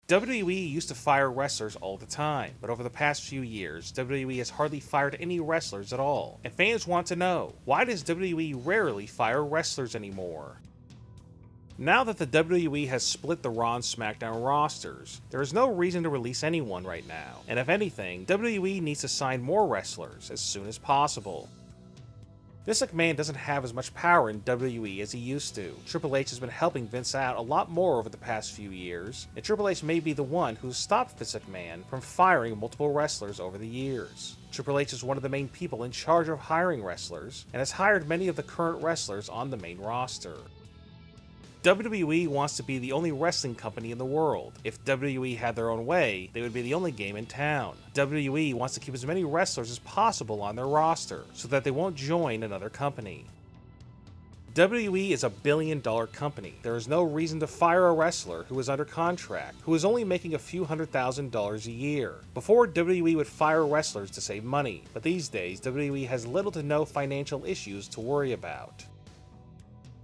WWE used to fire wrestlers all the time, but over the past few years, WWE has hardly fired any wrestlers at all. And fans want to know, why does WWE rarely fire wrestlers anymore? Now that the WWE has split the RAW and SmackDown rosters, there is no reason to release anyone right now, and if anything, WWE needs to sign more wrestlers as soon as possible. Vince McMahon doesn't have as much power in WWE as he used to. Triple H has been helping Vince out a lot more over the past few years, and Triple H may be the one who's stopped Vince McMahon from firing multiple wrestlers over the years. Triple H is one of the main people in charge of hiring wrestlers, and has hired many of the current wrestlers on the main roster. WWE wants to be the only wrestling company in the world. If WWE had their own way, they would be the only game in town. WWE wants to keep as many wrestlers as possible on their roster, so that they won't join another company. WWE is a billion-dollar company. There is no reason to fire a wrestler who is under contract, who is only making a few $100,000 a year. Before, WWE would fire wrestlers to save money, but these days, WWE has little to no financial issues to worry about.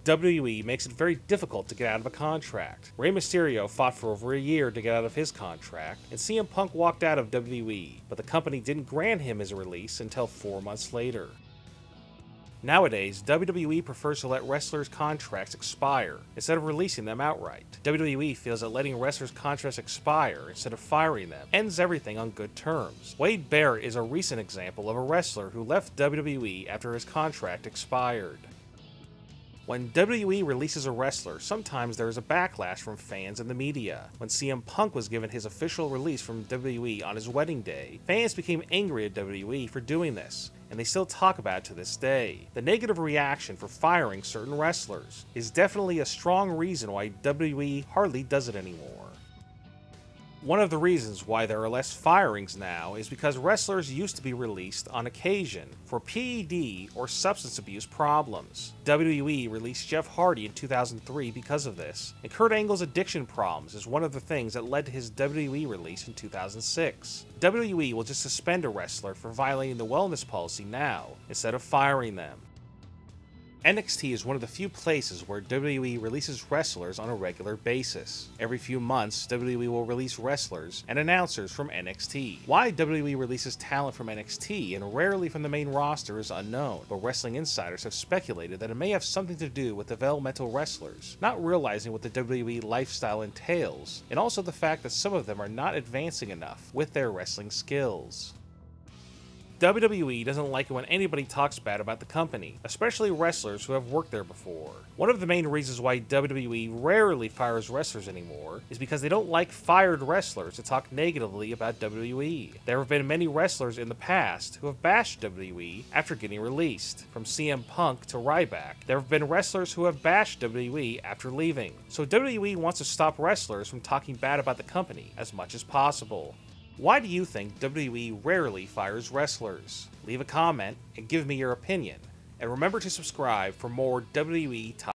WWE makes it very difficult to get out of a contract. Rey Mysterio fought for over a year to get out of his contract, and CM Punk walked out of WWE, but the company didn't grant him his release until 4 months later. Nowadays, WWE prefers to let wrestlers' contracts expire instead of releasing them outright. WWE feels that letting wrestlers' contracts expire instead of firing them ends everything on good terms. Wade Barrett is a recent example of a wrestler who left WWE after his contract expired. When WWE releases a wrestler, sometimes there is a backlash from fans and the media. When CM Punk was given his official release from WWE on his wedding day, fans became angry at WWE for doing this, and they still talk about it to this day. The negative reaction for firing certain wrestlers is definitely a strong reason why WWE hardly does it anymore. One of the reasons why there are less firings now is because wrestlers used to be released on occasion for PED or substance abuse problems. WWE released Jeff Hardy in 2003 because of this, and Kurt Angle's addiction problems is one of the things that led to his WWE release in 2006. WWE will just suspend a wrestler for violating the wellness policy now, instead of firing them. NXT is one of the few places where WWE releases wrestlers on a regular basis. Every few months, WWE will release wrestlers and announcers from NXT. Why WWE releases talent from NXT and rarely from the main roster is unknown, but wrestling insiders have speculated that it may have something to do with developmental wrestlers, not realizing what the WWE lifestyle entails, and also the fact that some of them are not advancing enough with their wrestling skills. WWE doesn't like it when anybody talks bad about the company, especially wrestlers who have worked there before. One of the main reasons why WWE rarely fires wrestlers anymore is because they don't like fired wrestlers to talk negatively about WWE. There have been many wrestlers in the past who have bashed WWE after getting released. From CM Punk to Ryback, there have been wrestlers who have bashed WWE after leaving. So WWE wants to stop wrestlers from talking bad about the company as much as possible. Why do you think WWE rarely fires wrestlers? Leave a comment and give me your opinion. And remember to subscribe for more WWE talk.